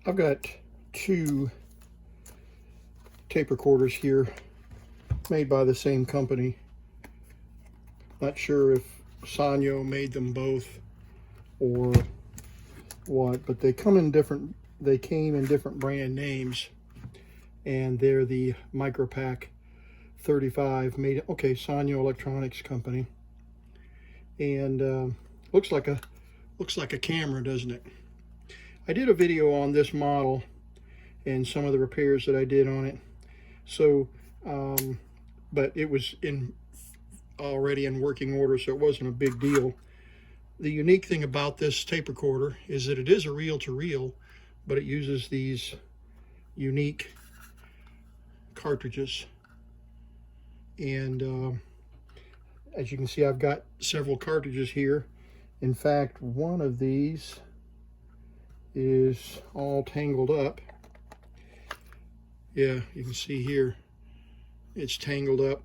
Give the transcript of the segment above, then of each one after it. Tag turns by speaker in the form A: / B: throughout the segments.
A: I've got two tape recorders here made by the same company. Not sure if Sanyo made them both or what, but they came in different brand names, and they're the Micropack 35 made, okay, Sanyo Electronics Company, and looks like a camera, doesn't it? I did a video on this model and some of the repairs that I did on it. So, but it was already in working order, so it wasn't a big deal. The unique thing about this tape recorder is that it is a reel-to-reel, but it uses these unique cartridges. And as you can see, I've got several cartridges here. In fact, one of these is all tangled up. Yeah, you can see here it's tangled up.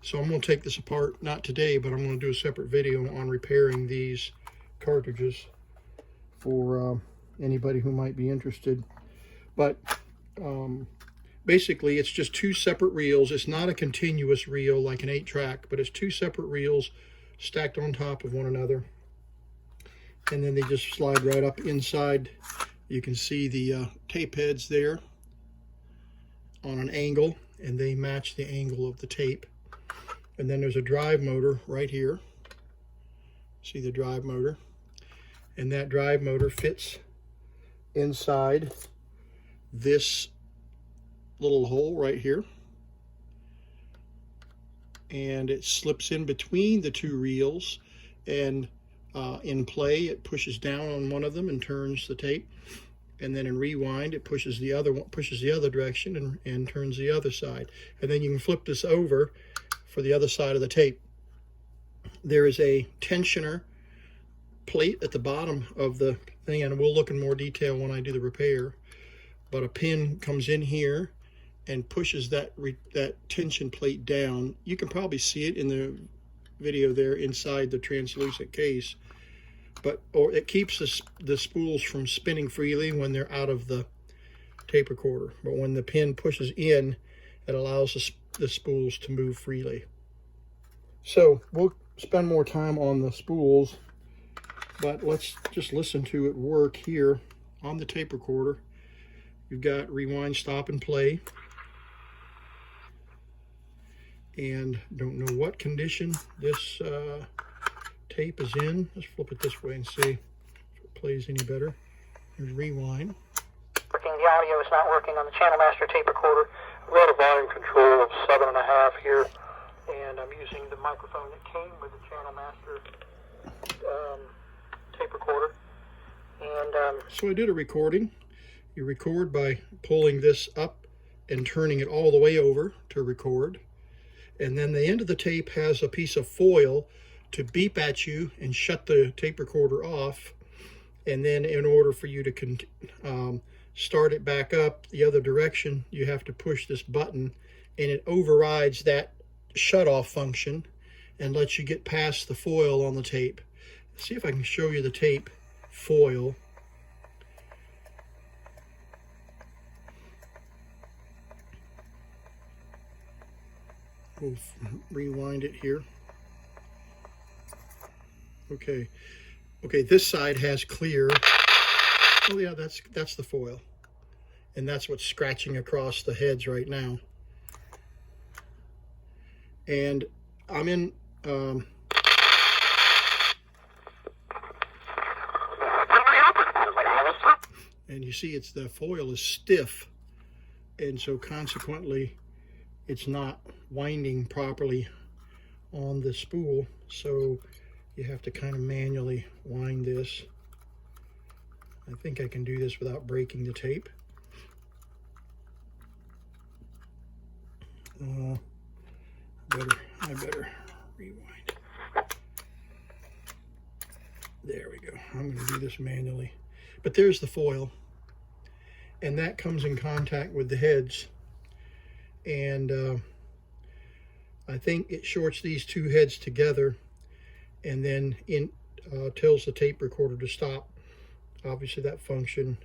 A: So I'm going to take this apart, not today, but I'm going to do a separate video on repairing these cartridges for anybody who might be interested. But basically it's just two separate reels. It's not a continuous reel like an 8-track, but it's two separate reels stacked on top of one another. And then they just slide right up inside. You can see the tape heads there on an angle, and they match the angle of the tape. And then there's a drive motor right here. See the drive motor? And that drive motor fits inside this little hole right here. And it slips in between the two reels, and in play it pushes down on one of them and turns the tape, and then in rewind it pushes the other one, pushes the other direction and turns the other side. And then you can flip this over for the other side of the tape. There is a tensioner plate at the bottom of the thing, and we'll look in more detail when I do the repair. But a pin comes in here and pushes that tension plate down. You can probably see it in the video there inside the translucent case, or it keeps the spools from spinning freely when they're out of the tape recorder. But when the pin pushes in, it allows the spools to move freely. So we'll spend more time on the spools, but let's just listen to it work here on the tape recorder. You've got rewind, stop, and play. And don't know what condition this tape is in. Let's flip it this way and see if it plays any better. There's rewind.
B: The audio is not working on the Channel Master tape recorder. I've got a volume control of 7.5 here, and I'm using the microphone that came with the Channel Master tape recorder. And
A: so I did a recording. You record by pulling this up and turning it all the way over to record. And then the end of the tape has a piece of foil to beep at you and shut the tape recorder off. And then in order for you to start it back up the other direction, you have to push this button, and it overrides that shut-off function and lets you get past the foil on the tape. Let's see if I can show you the tape foil. We'll rewind it here. Okay, this side has clear. Oh yeah, that's the foil, and that's what's scratching across the heads right now. And I'm in and you see the foil is stiff, and so consequently it's not winding properly on the spool, so you have to kind of manually wind this. I think I can do this without breaking the tape. I better rewind. There we go. I'm going to do this manually. But there's the foil, and that comes in contact with the heads, and I think it shorts these two heads together, and then tells the tape recorder to stop. Obviously that function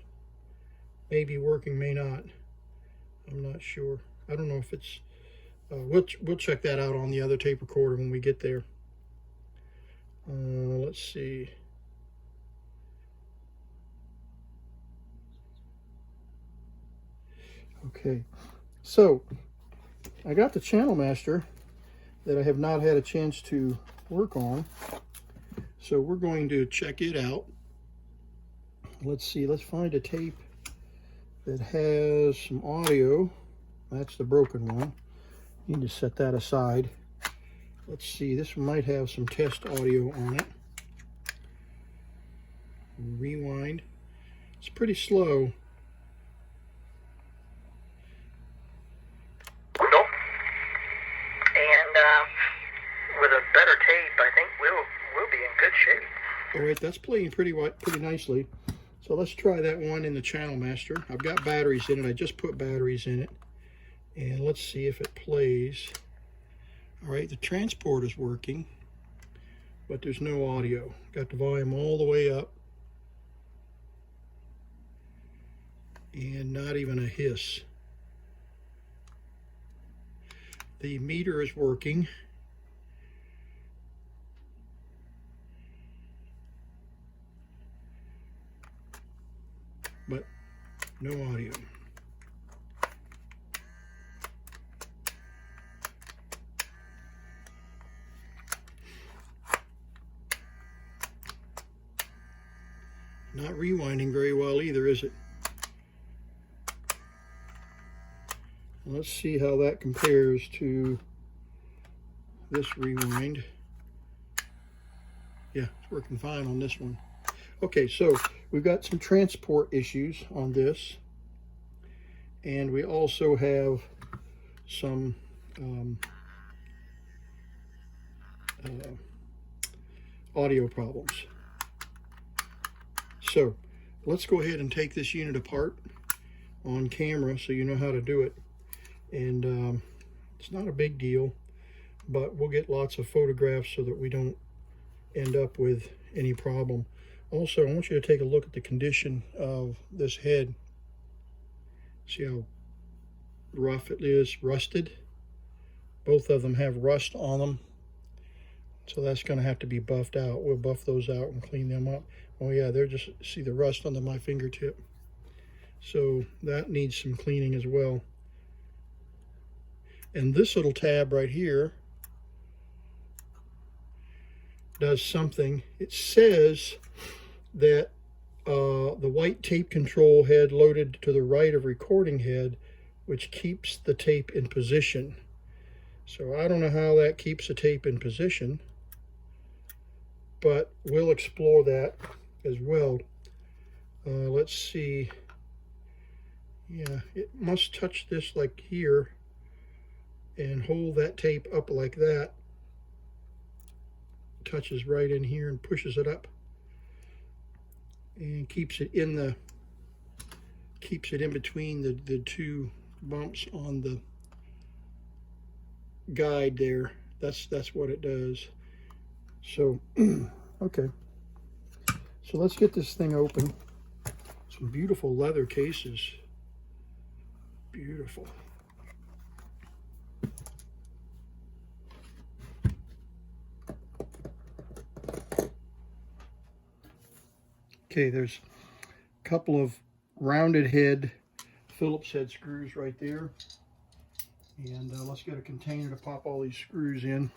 A: may be working, may not. I'm not sure. I don't know if it's, we'll check that out on the other tape recorder when we get there. Let's see. Okay, so I got the Channel Master that I have not had a chance to work on. So we're going to check it out. Let's see, let's find a tape that has some audio. That's the broken one. Need to set that aside. Let's see, this might have some test audio on it. Rewind. It's pretty slow.
B: Nope. And with a better tape, I think we'll be in good shape.
A: All right, that's playing pretty nicely. So let's try that one in the Channel Master. I've got batteries in it. I just put batteries in it. And let's see if it plays. All right, the transport is working, but there's no audio. Got the volume all the way up. And not even a hiss. The meter is working. But no audio. Not rewinding very well either, is it? Let's see how that compares to this rewind. Yeah, it's working fine on this one. Okay, so we've got some transport issues on this, and we also have some audio problems. So let's go ahead and take this unit apart on camera so you know how to do it. And it's not a big deal, but we'll get lots of photographs so that we don't end up with any problem. Also, I want you to take a look at the condition of this head. See how rough it is, rusted. Both of them have rust on them, so that's going to have to be buffed out. We'll buff those out and clean them up. Oh yeah, they're just, see the rust under my fingertip. So that needs some cleaning as well. And this little tab right here does something. It says that the white tape control head loaded to the right of recording head, which keeps the tape in position. So I don't know how that keeps the tape in position, but we'll explore that as well. Let's see. Yeah, it must touch this like here and hold that tape up like that. Touches right in here and pushes it up and keeps it in between the two bumps on the guide there. That's what it does. So okay, so let's get this thing open. Some beautiful leather cases. Beautiful. Okay, there's a couple of rounded head Phillips head screws right there. And let's get a container to pop all these screws in.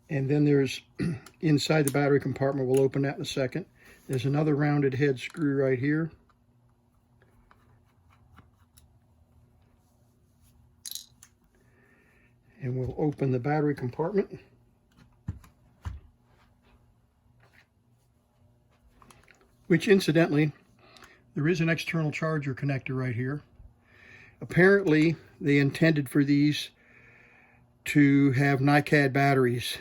A: And then there's, inside the battery compartment, we'll open that in a second. There's another rounded head screw right here. And we'll open the battery compartment. Which, incidentally, there is an external charger connector right here. Apparently, they intended for these to have NiCad batteries.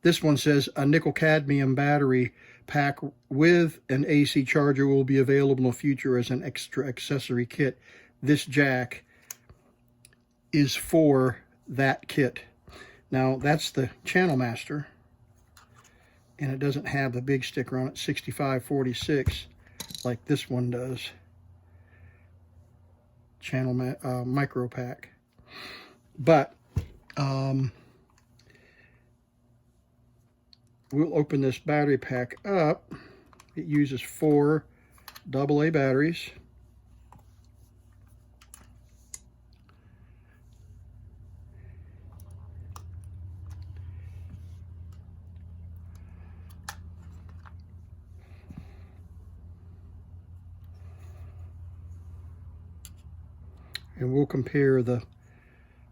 A: This one says a nickel cadmium battery pack with an AC charger will be available in the future as an extra accessory kit. this jack is for that kit. Now that's the Channel Master, and it doesn't have the big sticker on it, 6546, like this one does. Micro pack. But we'll open this battery pack up. It uses 4 AA batteries. And we'll compare the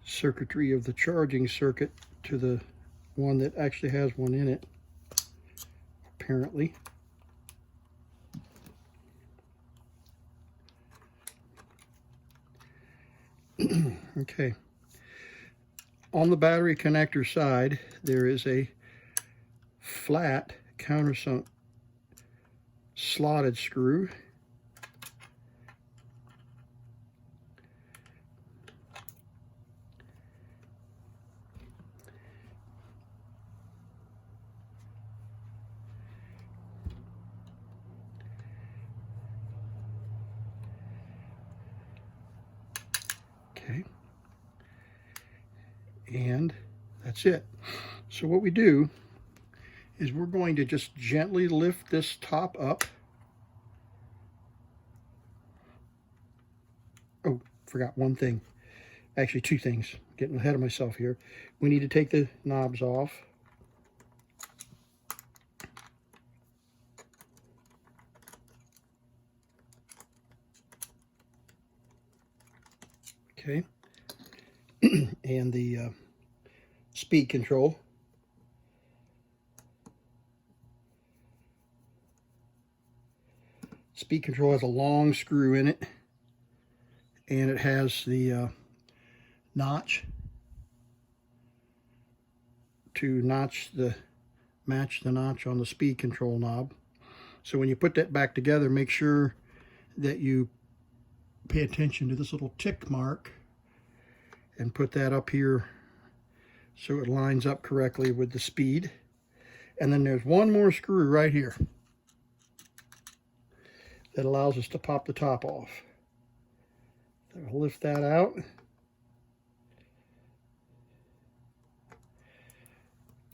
A: circuitry of the charging circuit to the one that actually has one in it, apparently. Okay. On the battery connector side, there is a flat countersunk slotted screw. Okay, and that's it. So what we do is we're going to just gently lift this top up. Oh, forgot one thing. Actually, 2 things. Getting ahead of myself here. We need to take the knobs off. Okay. And the speed control. Speed control has a long screw in it, and it has the notch to match the notch on the speed control knob. So when you put that back together, make sure that you pay attention to this little tick mark and put that up here so it lines up correctly with the speed. And then there's one more screw right here that allows us to pop the top off. So I'll lift that out.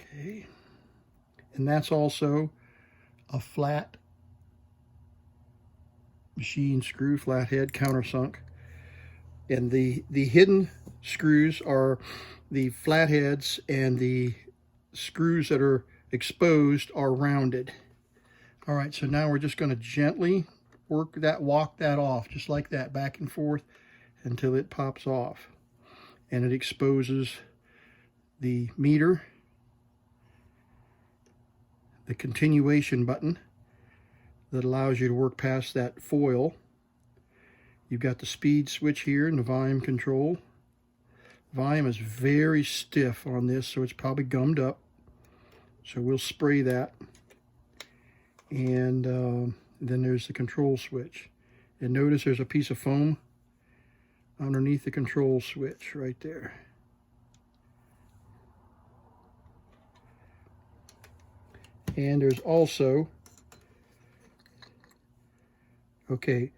A: Okay. And that's also a flat machine screw, flathead countersunk. And the hidden screws are the flatheads, and the screws that are exposed are rounded. All right, so now we're just going to gently walk that off, just like that, back and forth until it pops off. And it exposes the meter, the continuation button that allows you to work past that foil. You've got the speed switch here and the volume control. Volume is very stiff on this, so it's probably gummed up. So we'll spray that. And then there's the control switch. And notice there's a piece of foam underneath the control switch right there. And there's also, okay,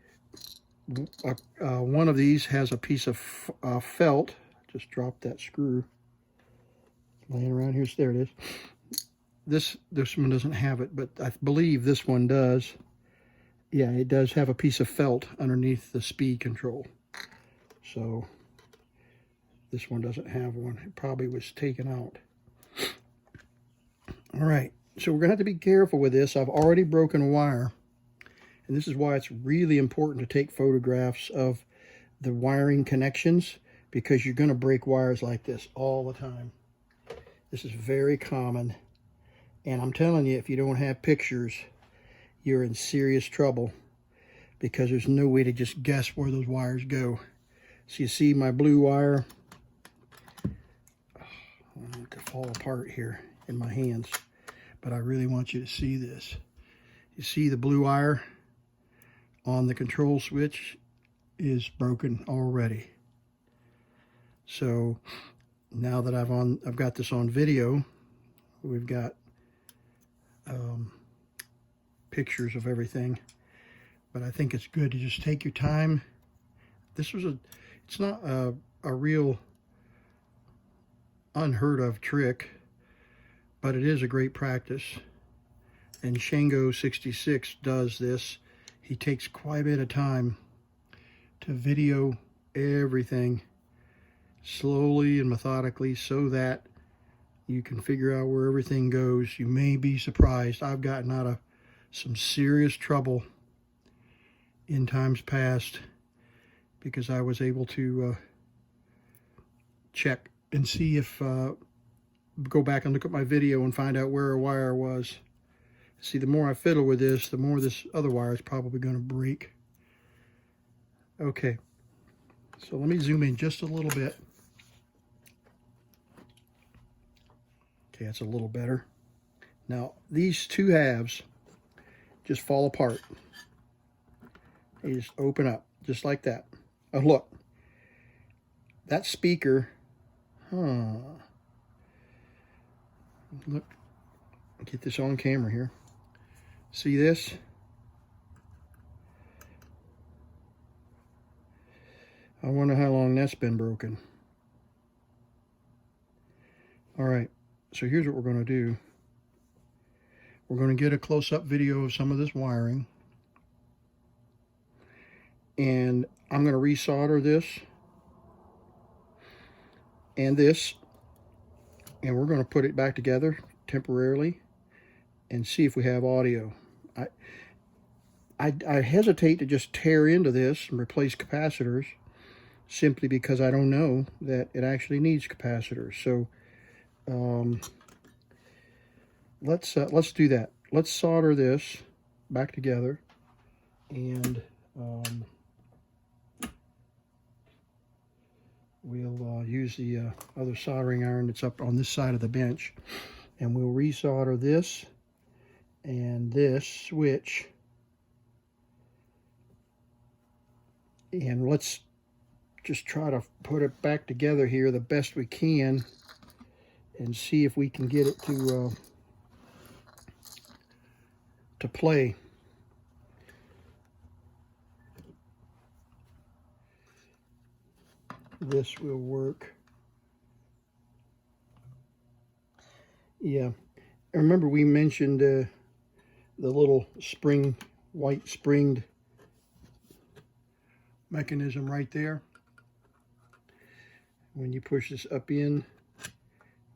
A: one of these has a piece of felt. Just drop that screw. Laying around here, there it is. This one doesn't have it, but I believe this one does. Yeah, it does have a piece of felt underneath the speed control. So this one doesn't have one. It probably was taken out. All right, so we're gonna have to be careful with this. I've already broken wire, and this is why it's really important to take photographs of the wiring connections, because you're gonna break wires like this all the time. This is very common. And I'm telling you, if you don't have pictures, you're in serious trouble, because there's no way to just guess where those wires go. So you see my blue wire, I want it to fall apart here in my hands, but I really want you to see this. You see the blue wire on the control switch is broken already. So now that I've got this on video, we've got pictures of everything, but I think it's good to just take your time. It's not a real unheard of trick, but it is a great practice. And Sanyo 66 does this. He takes quite a bit of time to video everything slowly and methodically so that you can figure out where everything goes. You may be surprised. I've gotten out of some serious trouble in times past because I was able to check and see if go back and look at my video and find out where a wire was. See, the more I fiddle with this, the more this other wire is probably going to break. Okay, so let me zoom in just a little bit. Okay, that's a little better. Now, these two halves just fall apart. They just open up, just like that. Oh, look. That speaker, look, get this on camera here. See this? I wonder how long that's been broken. All right, so here's what we're going to do. We're going to get a close-up video of some of this wiring. And I'm going to resolder this and this. And we're going to put it back together temporarily and see if we have audio. I hesitate to just tear into this and replace capacitors simply because I don't know that it actually needs capacitors. So let's do that. Let's solder this back together, and we'll use the other soldering iron that's up on this side of the bench, and we'll resolder this and this switch, and let's just try to put it back together here the best we can and see if we can get it to play. This will work. Yeah, I remember we mentioned the little spring, white springed mechanism right there. When you push this up in,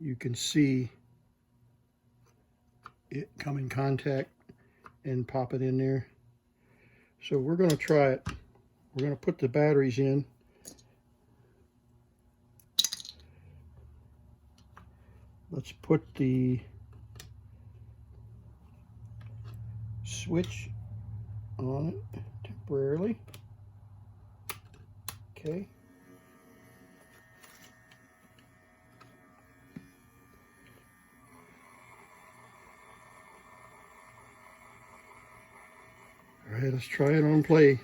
A: you can see it come in contact and pop it in there. So we're going to try it. We're going to put the batteries in. Let's put the switch on it temporarily. Okay. All right, let's try it on play.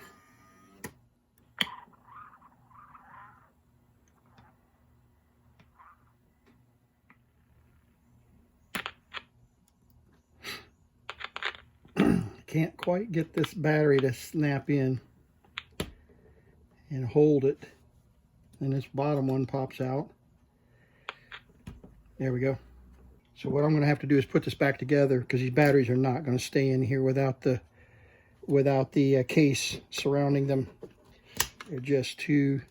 A: Can't quite get this battery to snap in and hold it, and this bottom one pops out. There we go. So what I'm going to have to do is put this back together, because these batteries are not going to stay in here without the case surrounding them. They're just too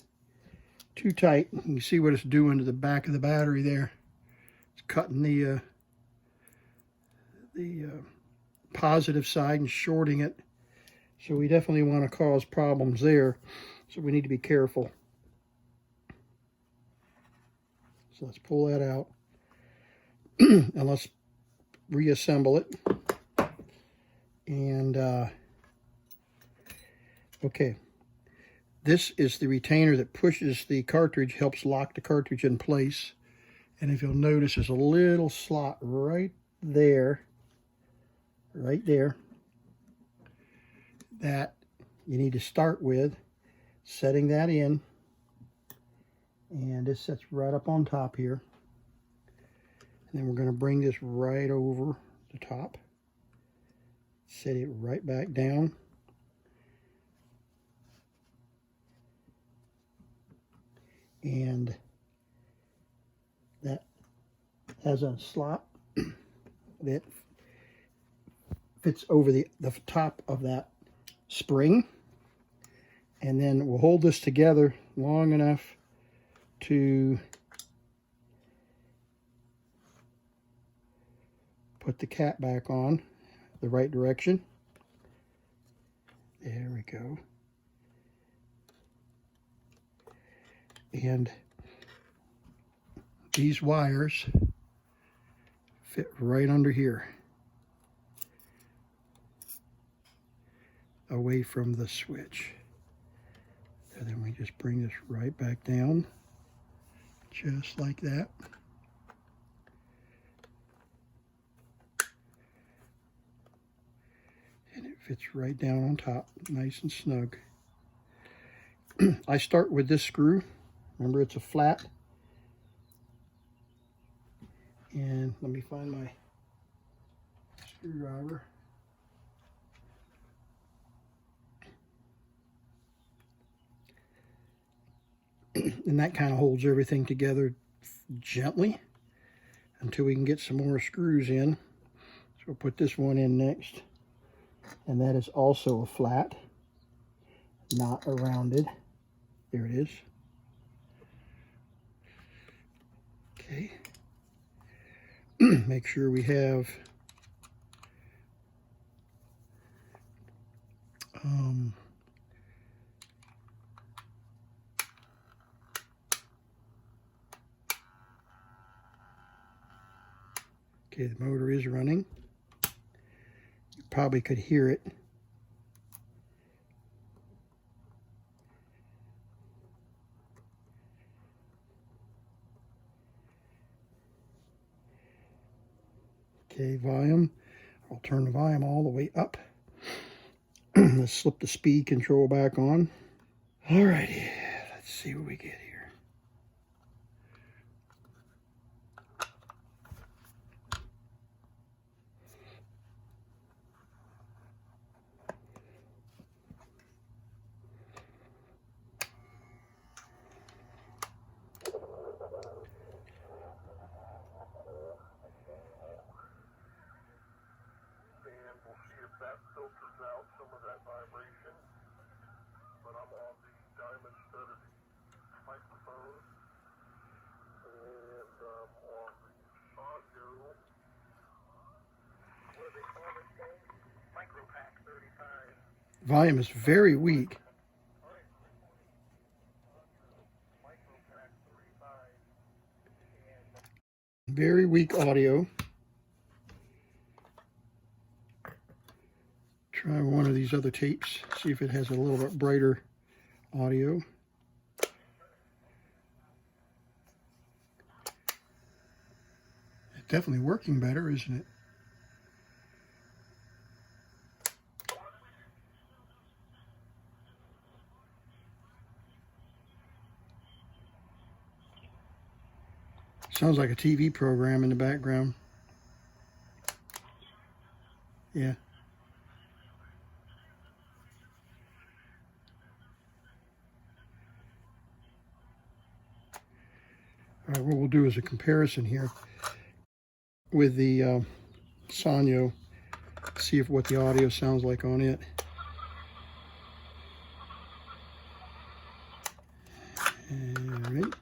A: tight. You can see what it's doing to the back of the battery there. It's cutting the positive side and shorting it. So we definitely want to cause problems there. So we need to be careful. So let's pull that out. And let's reassemble it. And okay, this is the retainer that pushes the cartridge, helps lock the cartridge in place. And if you'll notice, there's a little slot right there, that you need to start with. setting that in. And this sets right up on top here. And then we're going to bring this right over the top. Set it right back down. And that has a slot that fits over the top of that spring. And then we'll hold this together long enough to put the cap back on the right direction. There we go. And these wires fit right under here, away from the switch. And then we just bring this right back down, just like that. And it fits right down on top, nice and snug. I start with this screw. Remember, it's a flat. And let me find my screwdriver. And that kind of holds everything together gently until we can get some more screws in. So we'll put this one in next. And that is also a flat, not a rounded. There it is. Okay. Make sure we have okay, the motor is running. You probably could hear it. Okay, volume. I'll turn the volume all the way up. Let's slip the speed control back on. Alrighty, let's see what we get here.
B: That filters out some of that vibration, but I'm on the diamond studded microphone, and on the Sanyo, what do they call it, James? Micropack 35.
A: Volume is very weak.
B: Micropack 35.
A: Very weak audio. Try one of these other tapes, see if it has a little bit brighter audio. It's definitely working better, isn't it? Sounds like a TV program in the background. Yeah. All right, what we'll do is a comparison here with the Sanyo, see if what the audio sounds like on it. All right.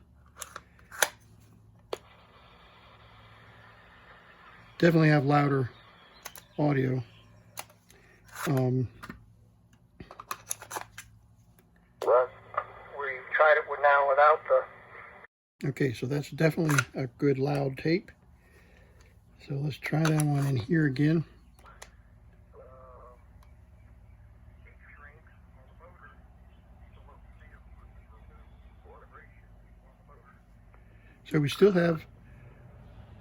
A: Definitely have louder audio.
B: Well, we tried it now without the...
A: Okay, so that's definitely a good loud tape. So let's try that one in here again. So we still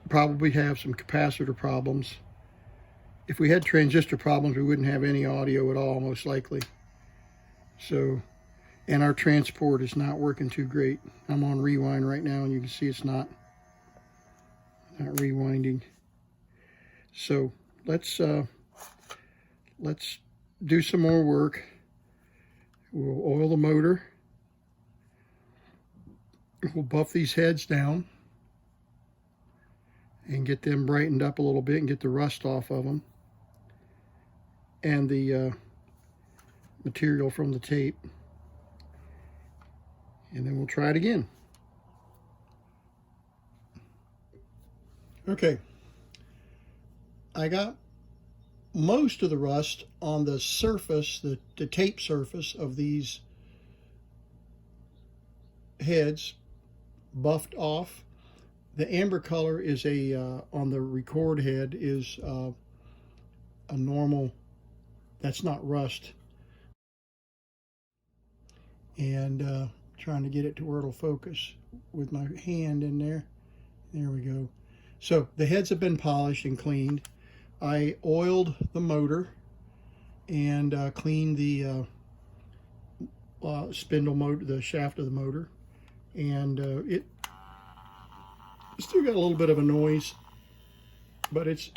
A: probably have some capacitor problems. If we had transistor problems, we wouldn't have any audio at all, most likely. So And our transport is not working too great. I'm on rewind right now, and you can see it's not rewinding. So let's do some more work. We'll oil the motor. We'll buff these heads down and get them brightened up a little bit and get the rust off of them and the material from the tape. And then we'll try it again. Okay, I got most of the rust on the surface, the tape surface of these heads buffed off. The amber color is on the record head is a normal, that's not rust. And trying to get it to where it'll focus with my hand in there. There we go. So the heads have been polished and cleaned. I oiled the motor and cleaned the spindle motor, the shaft of the motor, and it still got a little bit of a noise, but it's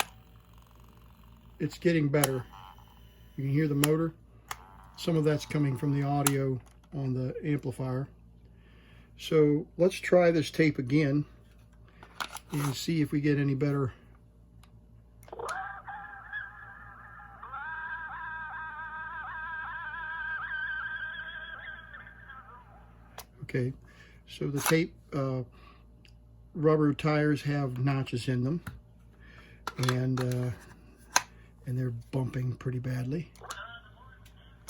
A: getting better. You can hear the motor. Some of that's coming from the audio on the amplifier. So let's try this tape again and see if we get any better. Okay, so the tape rubber tires have notches in them, and they're bumping pretty badly.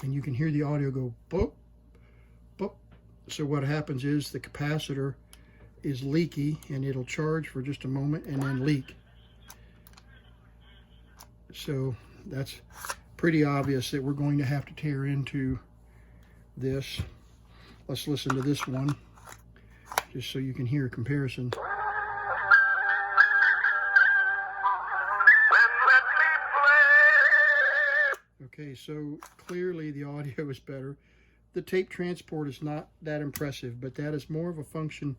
A: And you can hear the audio go boop, boop. So what happens is the capacitor is leaky, and it'll charge for just a moment and then leak. So that's pretty obvious that we're going to have to tear into this. Let's listen to this one, just so you can hear a comparison. Okay, so clearly the audio is better. The tape transport is not that impressive, but that is more of a function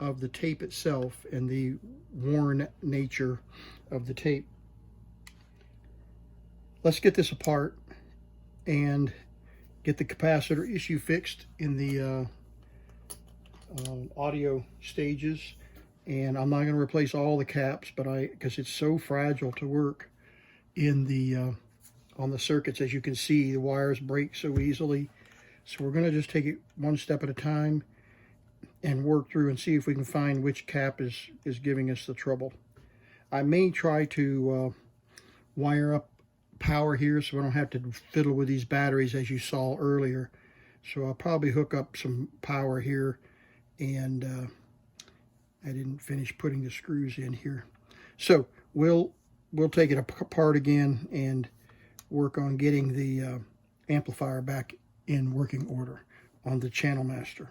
A: of the tape itself and the worn nature of the tape. Let's get this apart and get the capacitor issue fixed in the audio stages. And I'm not going to replace all the caps, but because it's so fragile to work in the on the circuits. As you can see, the wires break so easily. So we're going to just take it one step at a time and work through and see if we can find which cap is giving us the trouble. I may try to wire up power here so I don't have to fiddle with these batteries as you saw earlier. So I'll probably hook up some power here, and I didn't finish putting the screws in here. So we'll take it apart again and work on getting the amplifier back in working order on the Channel Master.